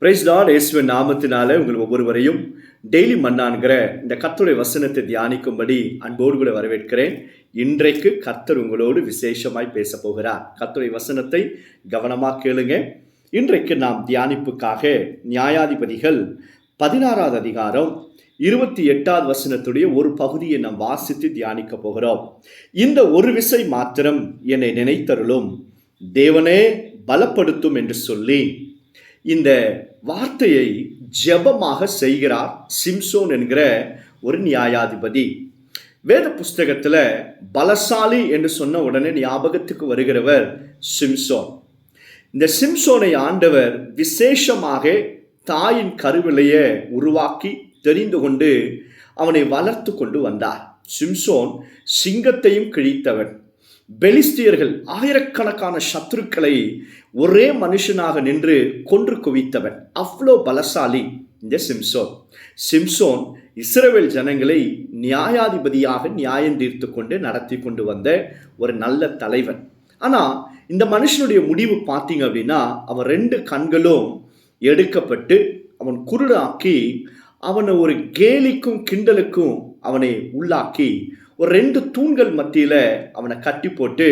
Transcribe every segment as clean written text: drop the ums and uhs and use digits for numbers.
Price Lord. இயேசுவின் நாமத்தினால உங்கள் ஒவ்வொருவரையும் டெய்லி மன்னான்கிற இந்த கர்த்தருடைய வசனத்தை தியானிக்கும்படி அன்போடு கூட வரவேற்கிறேன். இன்றைக்கு கர்த்தர் உங்களோடு விசேஷமாய் பேச போகிறார். கர்த்தருடைய வசனத்தை கவனமாக கேளுங்க. இன்றைக்கு நாம் தியானிப்புக்காக நியாயாதிபதிகள் 16வது அதிகாரம் 28வது வசனத்துடைய ஒரு பகுதியை நாம் வாசித்து தியானிக்க போகிறோம். இந்த ஒரு விசை மாத்திரம் என்னை நினைத்தருளும், தேவனே பலப்படுத்தும் என்று சொல்லி இந்த வார்த்தையை ஜெபமாக செய்கிறார் சிம்சோன் என்கிற ஒரு நியாயாதிபதி. வேத புஸ்தகத்தில் பலசாலி என்று சொன்ன உடனே ஞாபகத்துக்கு வருகிறவர் சிம்சோன். இந்த சிம்சோனை ஆண்டவர் விசேஷமாக தாயின் கருவிலையை உருவாக்கி தெரிந்து கொண்டு அவனை வளர்த்து கொண்டு வந்தார். சிம்சோன் சிங்கத்தையும் கிழித்தவன். பெலிஸ்தியர்கள் ஆயிரக்கணக்கான சத்துருக்களை ஒரே மனுஷனாக நின்று கொன்று குவித்தவன். அவ்வளோ பலசாலி இந்த சிம்சோன். சிம்சோன் இஸ்ரவேல் ஜனங்களை நியாயாதிபதியாக நியாயம் தீர்த்து கொண்டு நடத்தி கொண்டு வந்த ஒரு நல்ல தலைவன். ஆனால் இந்த மனுஷனுடைய முடிவு பார்த்தீங்க அப்படின்னா, அவன் 2 கண்களும் எடுக்கப்பட்டு அவன் குருடாக்கி அவனை ஒரு கேலிக்கும் கிண்டலுக்கும் அவனை உள்ளாக்கி ஒரு 2 தூண்கள் மத்தியில் அவனை கட்டி போட்டு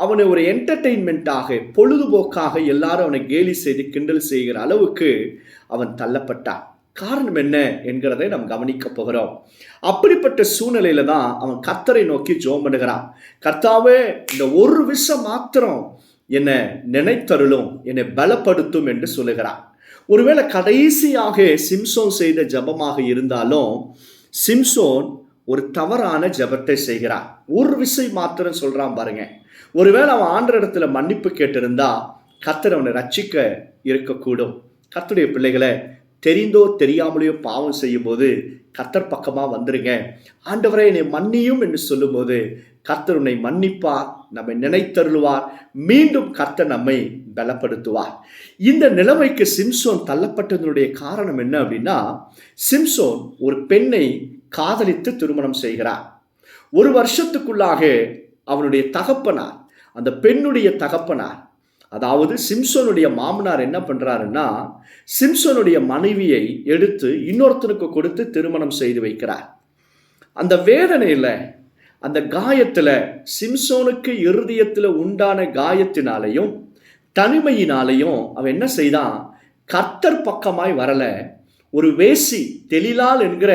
அவனை ஒரு என்டர்டெயின்மெண்ட்டாக பொழுதுபோக்காக எல்லாரும் அவனை கேலி செய்து கிண்டல் செய்கிற அளவுக்கு அவன் தள்ளப்பட்டான். காரணம் என்ன என்கிறதை நாம் கவனிக்க போகிறோம். அப்படிப்பட்ட சூழ்நிலையில தான் அவன் கர்த்தரை நோக்கி ஜெபம் பண்ணுகிறான். கர்த்தாவே, இந்த ஒரு விஷயம் மாத்திரம் என்னை நினைத்தருளும், என்னை பலப்படுத்தும் என்று சொல்லுகிறான். ஒருவேளை கடைசியாக சிம்சோன் செய்த ஜெபமாக இருந்தாலும் சிம்சோன் ஒரு தவறான ஜெபத்தை செய்கிறான். ஒரு விஷயம் மாத்திரம் சொல்றான் பாருங்க. ஒருவேளை அவன் ஆண்டவரிடத்துல மன்னிப்பு கேட்டிருந்தா கர்த்தர் அவனை ரட்சிக்க இருக்கக்கூடும். கர்த்தருடைய பிள்ளைகளை தெரிந்தோ தெரியாமலையோ பாவம் செய்யும் போது கர்த்தர் பக்கமா வந்துருங்க. ஆண்டவரை என்னை மன்னியும் என்று சொல்லும் போது கர்த்தர் உன்னை மன்னிப்பார், நம்மை நினைத்தருளுவார், மீண்டும் கர்த்தர் நம்மை பலப்படுத்துவார். இந்த நிலைமைக்கு சிம்சோன் தள்ளப்பட்டதனுடைய காரணம் என்ன அப்படின்னா, சிம்சோன் ஒரு பெண்ணை காதலித்து திருமணம் செய்கிறார். 1 வருஷத்துக்குள்ளாக அவனுடைய தகப்பனார், அந்த பெண்ணுடைய தகப்பனார், அதாவது சிம்சோனுடைய மாமனார் என்ன பண்றாருன்னா, சிம்சோனுடைய மனைவியை எடுத்து இன்னொருத்தனுக்கு கொடுத்து திருமணம் செய்து வைக்கிறார். அந்த வேதனையில, அந்த காயத்துல, சிம்சோனுக்கு இருதயத்தில் உண்டான காயத்தினாலையும் தனிமையினாலையும் அவன் என்ன செய்தான், கர்த்தர் பக்கமாய் வரல. ஒரு வேசி, தெலிலால் என்கிற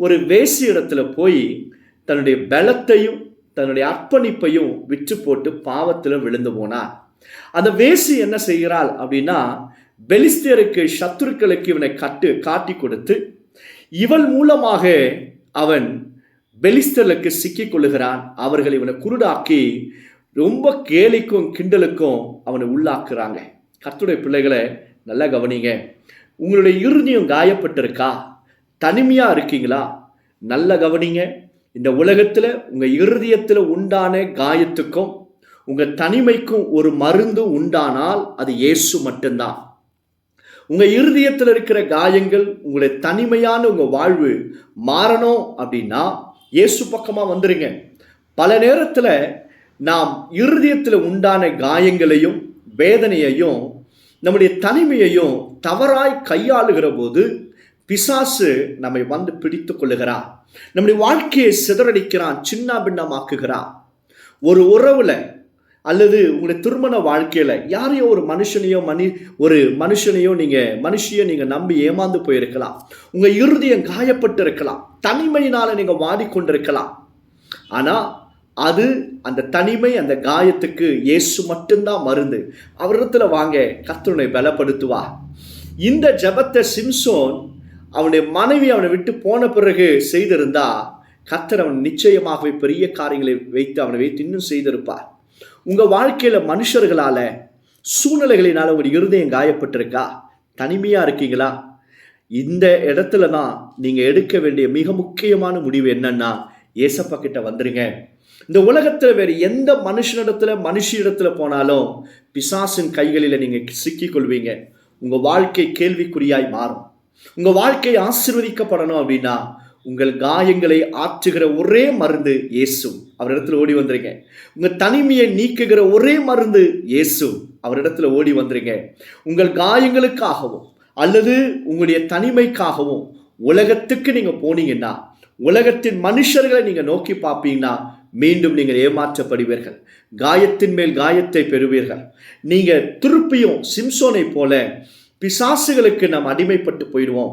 ஒரு வேசி இடத்துல போய் தன்னுடைய பலத்தையும் தன்னுடைய அர்ப்பணிப்பையும் விற்று போட்டு பாவத்தில் விழுந்து போனார். அந்த வேசி என்ன செய்கிறாள் அப்படின்னா, பெலிஸ்தியருக்கு சத்துருக்களுக்கு இவனை காட்டி கொடுத்து இவள் மூலமாக அவன் பெலிஸ்தர்களுக்கு சிக்கிக் கொள்ளுகிறான். அவர்கள் இவனை குருடாக்கி ரொம்ப கேலிக்கும் கிண்டலுக்கும் அவனை உள்ளாக்குறாங்க. கர்த்தருடைய பிள்ளைகளை நல்லா கவனிங்க. உங்களுடைய இருதயம் காயப்பட்டிருக்கா? தனிமையா இருக்கீங்களா? நல்ல கவனிங்க. இந்த உலகத்துல உங்க இருதயத்துல உண்டான காயத்துக்கும் உங்க தனிமைக்கும் ஒரு மருந்து உண்டானால் அது இயேசு மட்டும்தான். உங்க இருதயத்தில் இருக்கிற காயங்கள், உங்களுடைய தனிமையான உங்க வாழ்வு மாறணும் அப்படின்னா இயேசு பக்கமா வந்துருங்க. பல நேரத்துல நாம் இருதயத்தில் உண்டான காயங்களையும் வேதனையையும் நம்முடைய தனிமையையும் தவறாய் கையாளுகிற போது பிசாசு நம்மை வந்து பிடித்து கொள்ளுகிறான். நம்முடைய வாழ்க்கையை சிதறடிக்கிறான், சின்ன பின்னமாக்குகிறான். ஒரு உறவுல அல்லது உங்களுடைய திருமண வாழ்க்கையில யாரையோ ஒரு மனுஷனையோ நீங்க நம்பி ஏமாந்து போயிருக்கலாம். உங்க இருதயம் காயப்பட்டு இருக்கலாம். தனிமையினால நீங்க வாடிக்கொண்டிருக்கலாம். ஆனா அது, அந்த தனிமை, அந்த காயத்துக்கு இயேசு மட்டும்தான் மருந்து. அவரிடத்துல வாங்க, கர்த்தரை பலப்படுத்துவா. இந்த ஜெபத்தை சிம்சோன் அவனுடைய மனைவி அவனை விட்டு போன பிறகு செய்திருந்தா கர்த்தர் அவன் நிச்சயமாகவே பெரிய காரியங்களை அவனை வைத்து இன்னும் செய்திருப்பார். உங்க வாழ்க்கையில மனுஷர்களால, சூழ்நிலைகளினால உங்களுடைய இருதயம் காயப்பட்டிருக்கா? தனிமையா இருக்கீங்களா? இந்த இடத்துல தான் நீங்க எடுக்க வேண்டிய மிக முக்கியமான முடிவு என்னன்னா, ஏசப்பா கிட்ட வந்துருங்க. இந்த உலகத்துல வேற எந்த மனுஷியிடத்துல போனாலும் பிசாசின் கைகளில நீங்க சிக்கிக் கொள்வீங்க. உங்க வாழ்க்கை கேள்விக்குறியாய் மாறும். உங்க வாழ்க்கை ஆசீர்வதிக்கப்படணும் அப்படின்னா உங்கள் காயங்களை ஆற்றுகிற ஒரே மருந்து இயேசு. அவரிடத்துல ஓடி வந்துருங்க. உங்க தனிமையை நீக்குகிற ஒரே மருந்து இயேசு. அவரிடத்துல ஓடி வந்துருங்க. உங்கள் காயங்களுக்காகவும் அல்லது உங்களுடைய தனிமைக்காகவும் உலகத்துக்கு நீங்க போனீங்கன்னா, உலகத்தின் மனுஷர்களை நீங்க நோக்கி பார்ப்பீங்கன்னா மீண்டும் நீங்கள் ஏமாற்றப்படுவீர்கள். காயத்தின் மேல் காயத்தை பெறுவீர்கள். நீங்க திருப்பியும் சிம்சோனை போல பிசாசுகளுக்கு நாம் அடிமைப்பட்டு போயிடுவோம்.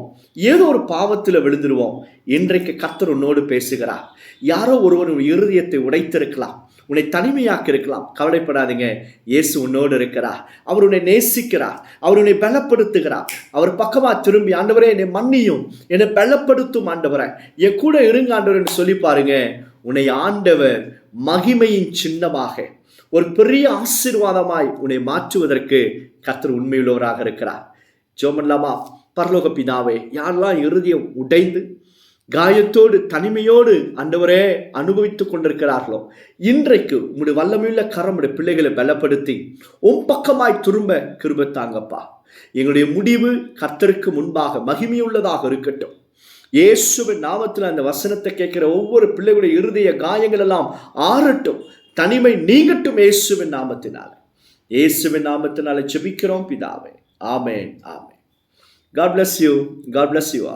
ஏதோ ஒரு பாவத்தில் விழுந்துருவோம். இன்றைக்கு கர்த்தர் உன்னோடு பேசுகிறார். யாரோ ஒருவர் உன் இருதயத்தை உடைத்திருக்கலாம், உன்னை தனிமையாக்கி இருக்கலாம். கவலைப்படாதீங்க, இயேசு உன்னோடு இருக்கிறார். அவர் உன்னை நேசிக்கிறார். அவர் உன்னை பலப்படுத்துகிறார். அவர் பக்கமா திரும்பி, ஆண்டவரே என்னை மன்னியும், என்னை பலப்படுத்தும் ஆண்டவரே, என் கூட இருங்க ஆண்டவர் என்று சொல்லி பாருங்க. உன்னை ஆண்டவர் மகிமையின் சின்னமாக ஒரு பெரிய ஆசீர்வாதமாய் உன்னை மாற்றுவதற்கு கர்த்தர் உண்மையுள்ளவராக இருக்கிறார். ஜெபம்லாமா. பரலோக பிதாவே, யாரெல்லாம் இருதயம் உடைந்து காயத்தோடு தனிமையோடு ஆண்டவரே அனுபவித்துக் கொண்டிருக்கிறார்களோ, இன்றைக்கு உம்முடைய வல்லமையுள்ள கரம் உடைய பிள்ளைகளை பலப்படுத்தி உம் பக்கமாய் திரும்ப கிருபை தாங்கப்பா. எங்களுடைய முடிவு கர்த்தருக்கு முன்பாக மகிமையுள்ளதாக இருக்கட்டும். இயேசுவின் நாமத்தில் அந்த வசனத்தை கேட்கிற ஒவ்வொரு பிள்ளைகளுடைய இருதய காயங்கள் எல்லாம் ஆறட்டும், தனிமை நீங்கட்டும். இயேசுவின் நாமத்தினால, இயேசுவின் நாமத்தினால ஜெபிக்கிறோம் பிதாவே. ஆமென், ஆமென். God bless you. God bless you all.